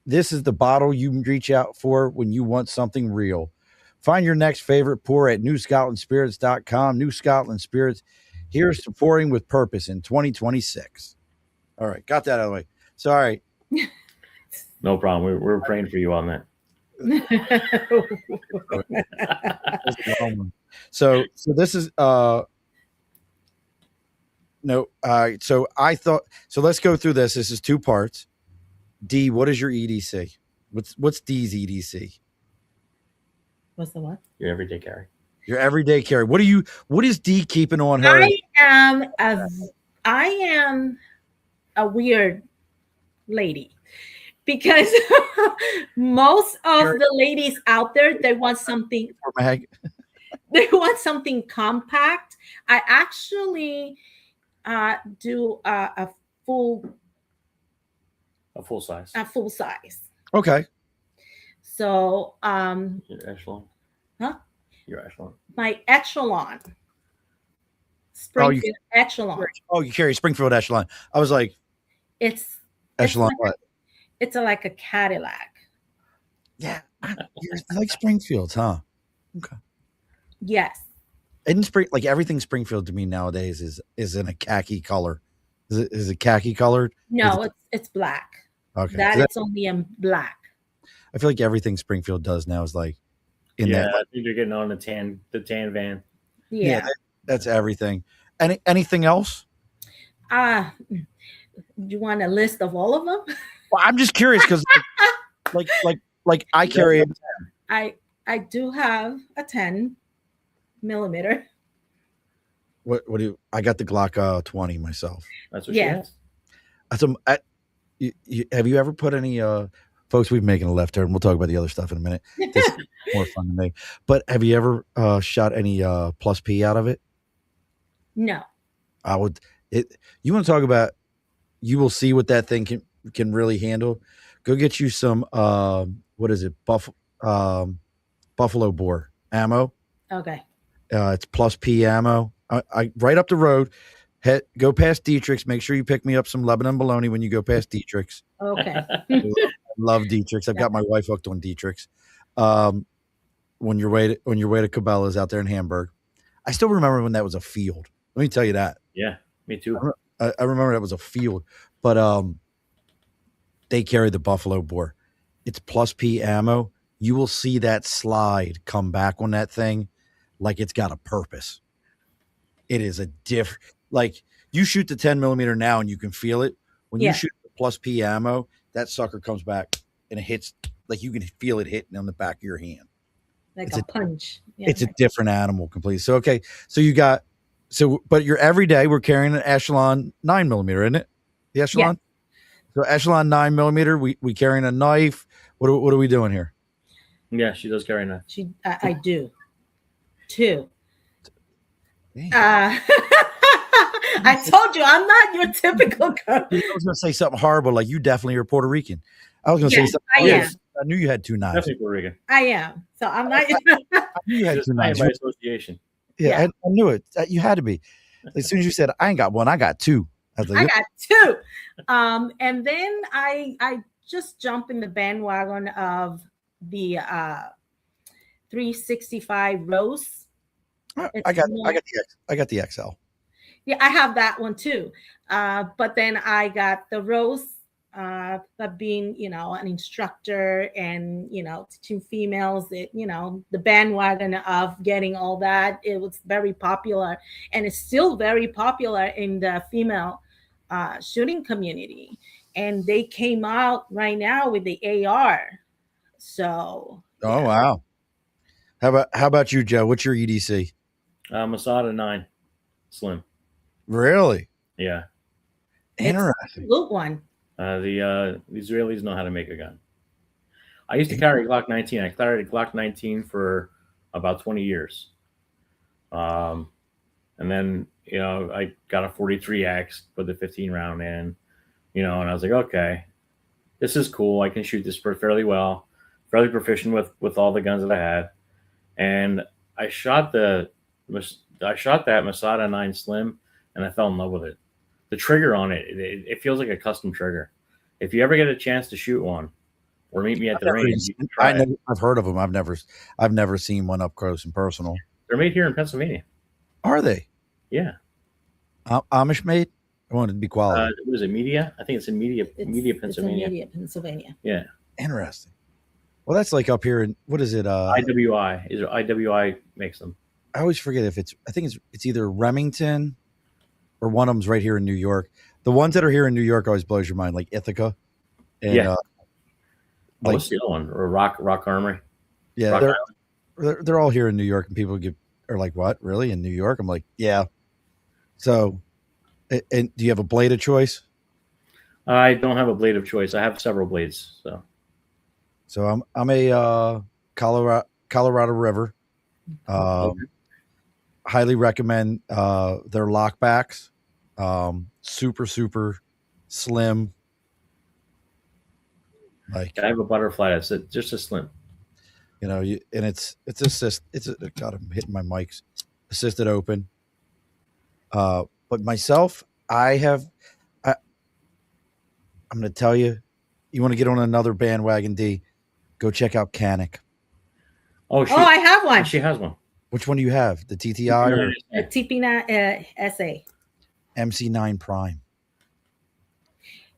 this is the bottle you reach out for when you want something real. Find your next favorite pour at newscotlandspirits.com. New Scotland Spirits, here's to pouring with purpose in 2026. All right, got that out of the way. Sorry. No problem. We're praying for you on that. So this is so I thought, so let's go through this. This is two parts. D, what is your EDC? What's D's EDC? What's the what? Your everyday carry. Your everyday carry. What is D keeping on her? I am a weird lady, because most of the ladies out there, they want something compact. I actually do a full size. Okay. So Your echelon. Huh? Your echelon. My echelon. Springfield echelon. Oh, you carry Springfield echelon. I was like, it's echelon. It's like a Cadillac. Yeah, I like Springfields, huh? Okay. Yes. And like everything Springfield to me nowadays is in a khaki color. Is it khaki colored? No, it's black. Okay. It's only in black. I feel like everything Springfield does now is like in that. I think you're getting on the tan van. Yeah. That's everything. Anything else? You want a list of all of them? Well, I'm just curious because like I carry. I do have a 10 millimeter. What do you? I got the Glock 20 myself. That's what she has. Have you ever put any folks? We've making a left turn. We'll talk about the other stuff in a minute. This is more fun to me. But have you ever shot any plus P out of it? No. I would. You want to talk about? You will see what that thing can really handle. Go get you some. What is it? Buffalo bore ammo. Okay. It's plus P ammo. I right up the road. Go past Dietrich's. Make sure you pick me up some Lebanon bologna when you go past Dietrich's. Okay. Love Dietrich's. I've got my wife hooked on Dietrich's. When you're way to Cabela's out there in Hamburg, I still remember when that was a field. Let me tell you that. Yeah, me too. I remember that was a field, but they carry the Buffalo bore. It's plus P ammo. You will see that slide come back on that thing like it's got a purpose. It is a like you shoot the 10 millimeter now and you can feel it. When you shoot the plus P ammo, that sucker comes back and it hits, like you can feel it hitting on the back of your hand. Like a punch. Yeah. It's a different animal completely. So, okay. So but you're every day we're carrying an Echelon 9 millimeter, isn't it? The Echelon? Yeah. So Echelon 9 millimeter, we carrying a knife. What are we doing here? Yeah, she does carry a knife. I do. 2. I told you I'm not your typical girl. I was going to say something horrible, like you definitely are Puerto Rican. I was going to say something. I am. I knew you had 2 knives. Definitely Puerto Rican. I am. So I'm not. I knew you had 2 knives. By association. Yeah. I knew it. You had to be. As soon as you said I ain't got one, I got 2. I got two. And then I just jumped in the bandwagon of the 365 Rose. I got the XL. Yeah, I have that one too. But then I got the Rose, being, an instructor and, teaching females, the bandwagon of getting all that. It was very popular, and it's still very popular in the female shooting community. And they came out right now with the AR. So. Oh, wow. How about you, Joe? What's your EDC? Masada 9 Slim. Really? Yeah. Interesting. Good one. The Israelis know how to make a gun. I used to carry a Glock 19. I carried a Glock 19 for about 20 years. And then, I got a 43X, put the 15 round in, and I was like, okay, this is cool. I can shoot this fairly well, fairly proficient with all the guns that I had. And I shot that Masada 9 Slim, and I fell in love with it. The trigger on it feels like a custom trigger. If you ever get a chance to shoot one, or meet me at the range, I've heard of them. I've never seen one up close and personal. They're made here in Pennsylvania. Are they? Yeah. Amish made? I wanted to be quality. What is it? Media? I think it's in Media, Pennsylvania. It's in Media, Pennsylvania. Yeah. Interesting. Well, that's like up here in, what is it? IWI. IWI makes them. I always forget if I think it's either Remington or one of them's right here in New York. The ones that are here in New York always blows your mind, like Ithaca. And, yeah. What's the other one? Or Rock Armory? Yeah, they're all here in New York, and people are like, "What? Really? In New York?" I'm like, "Yeah." So, and do you have a blade of choice? I don't have a blade of choice. I have several blades. So I'm a Colorado River. Highly recommend their lockbacks. Super slim. Like, I have a butterfly that's just a slim. And it's God, I'm hitting my mics. Assisted open. But myself, I'm going to tell you, you want to get on another bandwagon, D, go check out Canic. Oh, I have one. She has one. Which one do you have? The TTI or TP9 SA? MC9 Prime.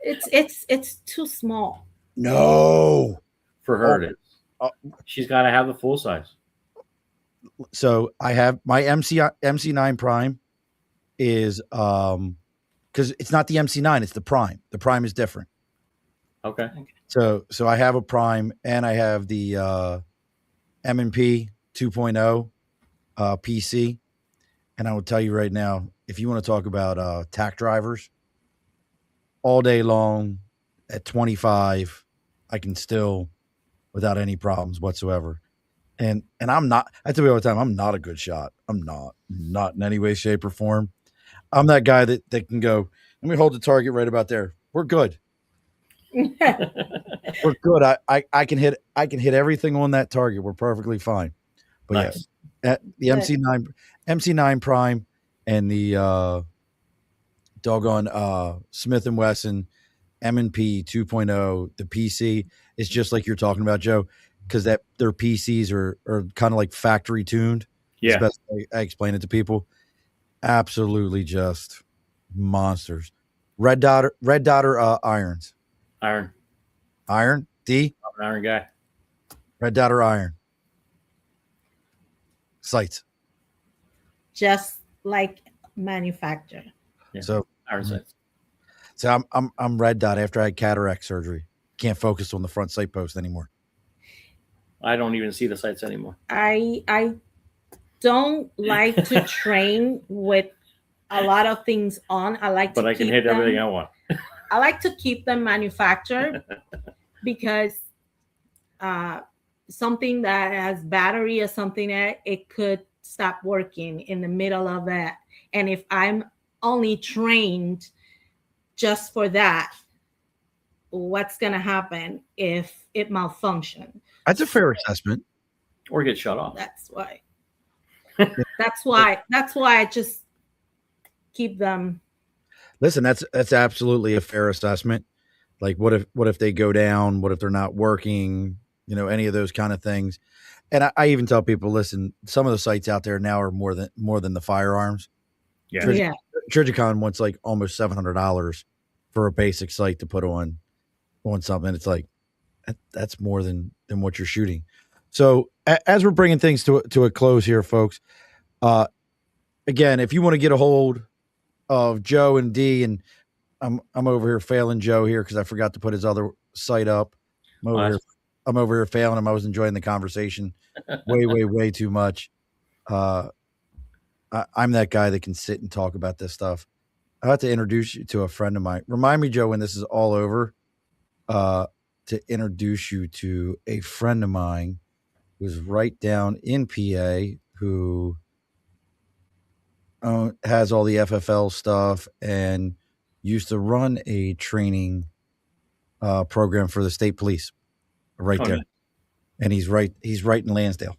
It's too small. No. For her, it is. She's got to have the full size. So I have my MC9 Prime is because it's not the MC9, it's the Prime. The Prime is different. Okay. So I have a Prime, and I have the M&P 2.0 PC. And I will tell you right now, if you want to talk about tack drivers, all day long at 25, I can still, without any problems whatsoever. And I'm not, I tell you all the time, I'm not a good shot. I'm not in any way, shape, or form. I'm that guy that can go, let me hold the target right about there. We're good. We're good. I can hit everything on that target. We're perfectly fine. But nice. Yeah, the MC9 Prime and the doggone Smith & Wesson M&P 2.0, the PC is just like you're talking about, Joe, because their PCs are kind of like factory tuned. Yeah. Best I explain it to people. Absolutely just monsters. Red dot or irons? Iron? D? I'm an iron guy. Red dot or iron? Sights. Just like manufacturer. Yeah. So iron sights. So I'm red dot after I had cataract surgery. Can't focus on the front sight post anymore. I don't even see the sights anymore. I don't like to train with a lot of things on. But I can hit everything I want. I like to keep them manufactured because something that has battery or something that it could stop working in the middle of that. And if I'm only trained just for that, what's going to happen if it malfunctions? That's a fair assessment. Or get shut off. That's why. That's why I just keep them. Listen, that's absolutely a fair assessment. Like, what if they go down? What if they're not working? Any of those kind of things. And I even tell people, listen, some of the sites out there now are more than the firearms. Yeah. Yeah. Trigicon wants like almost $700 for a basic sight to put on something. It's like that's more than what you're shooting. So as we're bringing things to a close here, folks, again, if you want to get a hold of Joe and D, and I'm over here failing Joe here because I forgot to put his other site up. I'm over here failing him. I was enjoying the conversation way too much. I'm that guy that can sit and talk about this stuff. I have to introduce you to a friend of mine. Remind me, Joe, when this is all over, to introduce you to a friend of mine who's right down in PA, who has all the FFL stuff and used to run a training program for the state police right there. Nice. And he's right in Lansdale.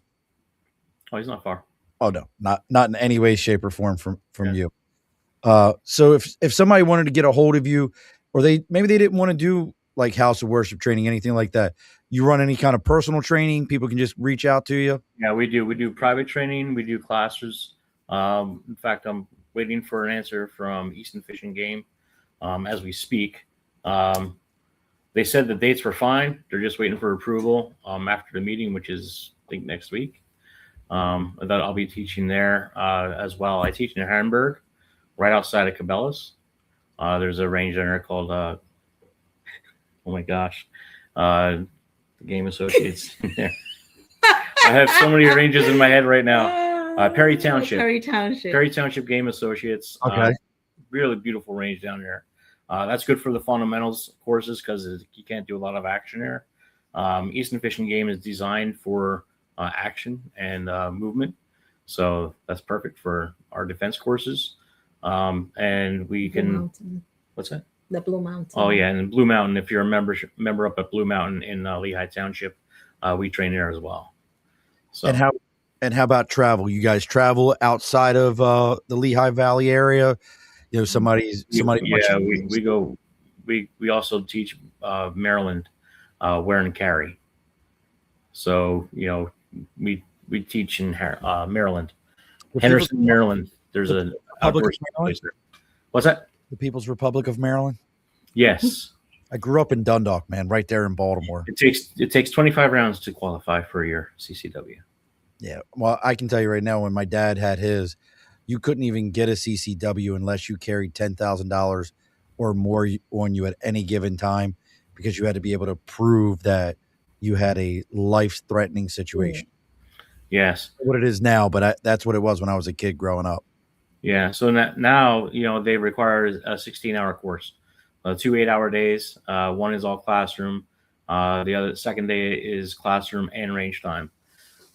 Oh, he's not far. Oh no, not in any way, shape, or form from you. So if somebody wanted to get a hold of you, or maybe they didn't want to do like house of worship training, anything like that, you run any kind of personal training, people can just reach out to you? Yeah, we do. We do private training. We do classes. In fact, I'm waiting for an answer from Easton Fish and Game as we speak. They said the dates were fine. They're just waiting for approval after the meeting, which is, I think, next week. That I'll be teaching there as well. I teach in Hamburg, right outside of Cabela's. There's a range there called, oh my gosh, the Game Associates in there. I have so many ranges in my head right now. Perry Township. Perry Township Game Associates. Okay. Really beautiful range down there. That's good for the fundamentals courses because you can't do a lot of action there. Easton Fish and Game is designed for action and movement. So that's perfect for our defense courses. And we can, what's that? The Blue Mountain. Oh yeah. And Blue Mountain, if you're a member up at Blue Mountain in Lehigh Township, we train there as well. So and how about travel? You guys travel outside of the Lehigh Valley area? Somebody. Yeah, we go. We also teach Maryland wear and carry. So we teach in Maryland, Henderson, Maryland. There's a outdoor place there. What's that? The People's Republic of Maryland. Yes. I grew up in Dundalk, man, right there in Baltimore. It takes 25 rounds to qualify for your CCW. Yeah. Well, I can tell you right now, when my dad had his, you couldn't even get a CCW unless you carried $10,000 or more on you at any given time, because you had to be able to prove that you had a life-threatening situation. Yes. What it is now, but that's what it was when I was a kid growing up. Yeah. So now, they require a 16-hour course, 2 8-hour days. One is all classroom. The second day is classroom and range time.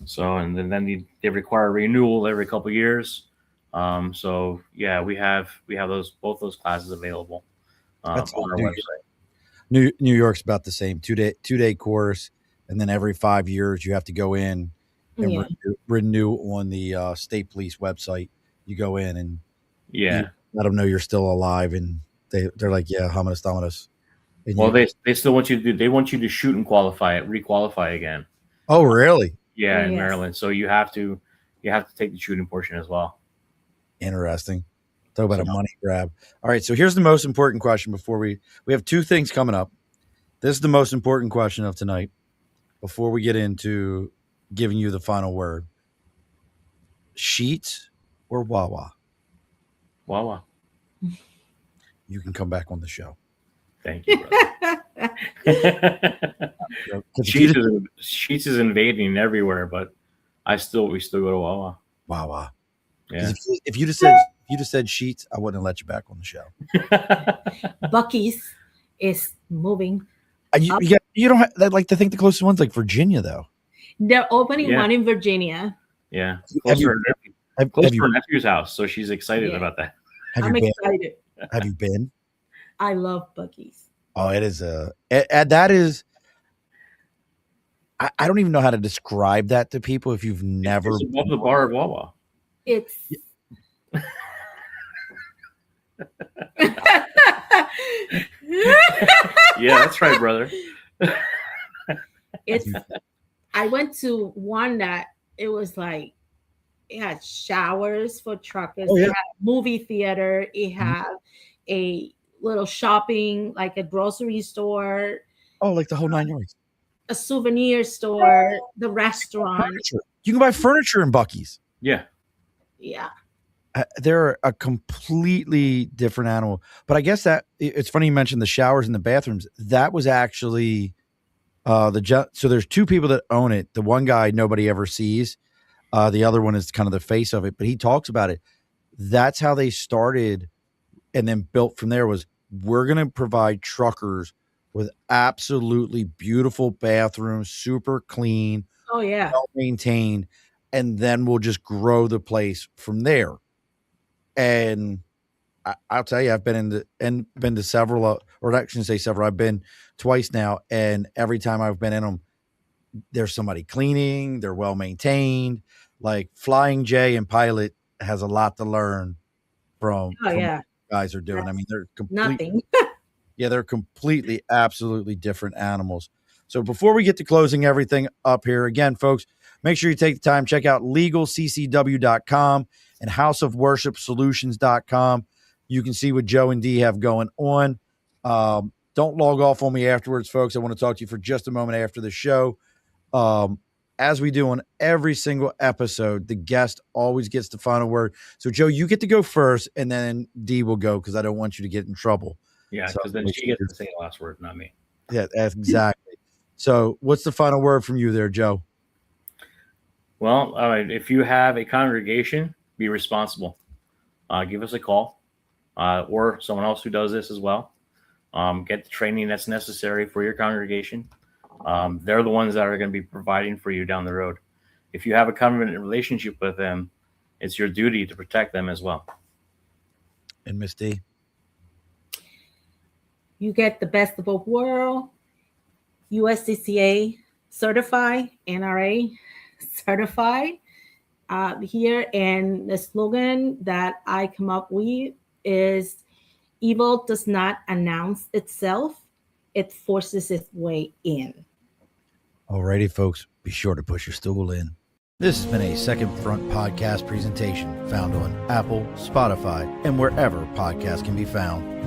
So, and then they require renewal every couple of years. So yeah, we have both those classes available on our website. New York's about the same 2-day course, and then every 5 years you have to go in and renew on the state police website. You go in and let them know you're still alive, and they're like, yeah, Hominis Dominus. Well, they still want you to to shoot and requalify again. Oh, really? Yeah, in Maryland. So you have to take the shooting portion as well. Interesting. Talk about a money grab. All right, so here's the most important question before we have two things coming up. This is the most important question of tonight before we get into giving you the final word. Sheets or Wawa? Wawa. You can come back on the show. Thank you, brother. Sheets is invading everywhere, but we still go to Wawa. Wawa. Yeah. If you'd have said Sheets, I wouldn't have let you back on the show. Buc-ee's is moving. You don't have, I like to think the closest one's like Virginia, though. They're opening one in Virginia. Yeah. Close to her nephew's house, so she's excited about that. I'm excited. Have you been? I love Buc-ee's. Oh, it is that is. I don't even know how to describe that to people if you've never. It's above the bar of Wawa. It's. Yeah, that's right, brother. It's. I went to one that it was like it had showers for truckers. Oh, yeah. It had a movie theater. It had a little shopping, like a grocery store, Oh, like the whole 9 yards. a souvenir store, the restaurant. Furniture. You can buy furniture in Buc-ee's. Yeah. Yeah. They're a completely different animal. But I guess that it's funny you mentioned the showers and the bathrooms. That was actually so there's two people that own it. The one guy nobody ever sees. The other one is kind of the face of it, but he talks about it. That's how they started and then built from there was we're going to provide truckers with absolutely beautiful bathrooms, super clean, Oh yeah. well maintained, and then we'll just grow the place from there. And I'll tell you, I've been to several, or I shouldn't say several. I've been twice now, and every time I've been in them, there's somebody cleaning. They're well maintained. Like Flying J and Pilot has a lot to learn from. Oh from yeah. what you guys are doing. I mean, they're Nothing. Yeah, they're completely, absolutely different animals. So before we get to closing everything up here, again, folks, make sure you take the time, check out legalccw.com and houseofworshipsolutions.com. You can see what Joe and Dee have going on. Don't log off on me afterwards, folks. I want to talk to you for just a moment after the show. As we do on every single episode, the guest always gets the final word. So, Joe, you get to go first, and then Dee will go because I don't want you to get in trouble. Yeah, because then she gets to say the last word, not me. Yeah, that's exactly. So what's the final word from you there, Joe? Well, all right. If you have a congregation, be responsible. Give us a call or someone else who does this as well. Get the training that's necessary for your congregation. They're the ones that are going to be providing for you down the road. If you have a covenant relationship with them, it's your duty to protect them as well. And Miss D? You get the best of both worlds. USCCA certified, NRA certified here. And the slogan that I come up with is evil does not announce itself. It forces its way in. Alrighty, folks, be sure to push your stool in. This has been a Second Front podcast presentation found on Apple, Spotify, and wherever podcasts can be found.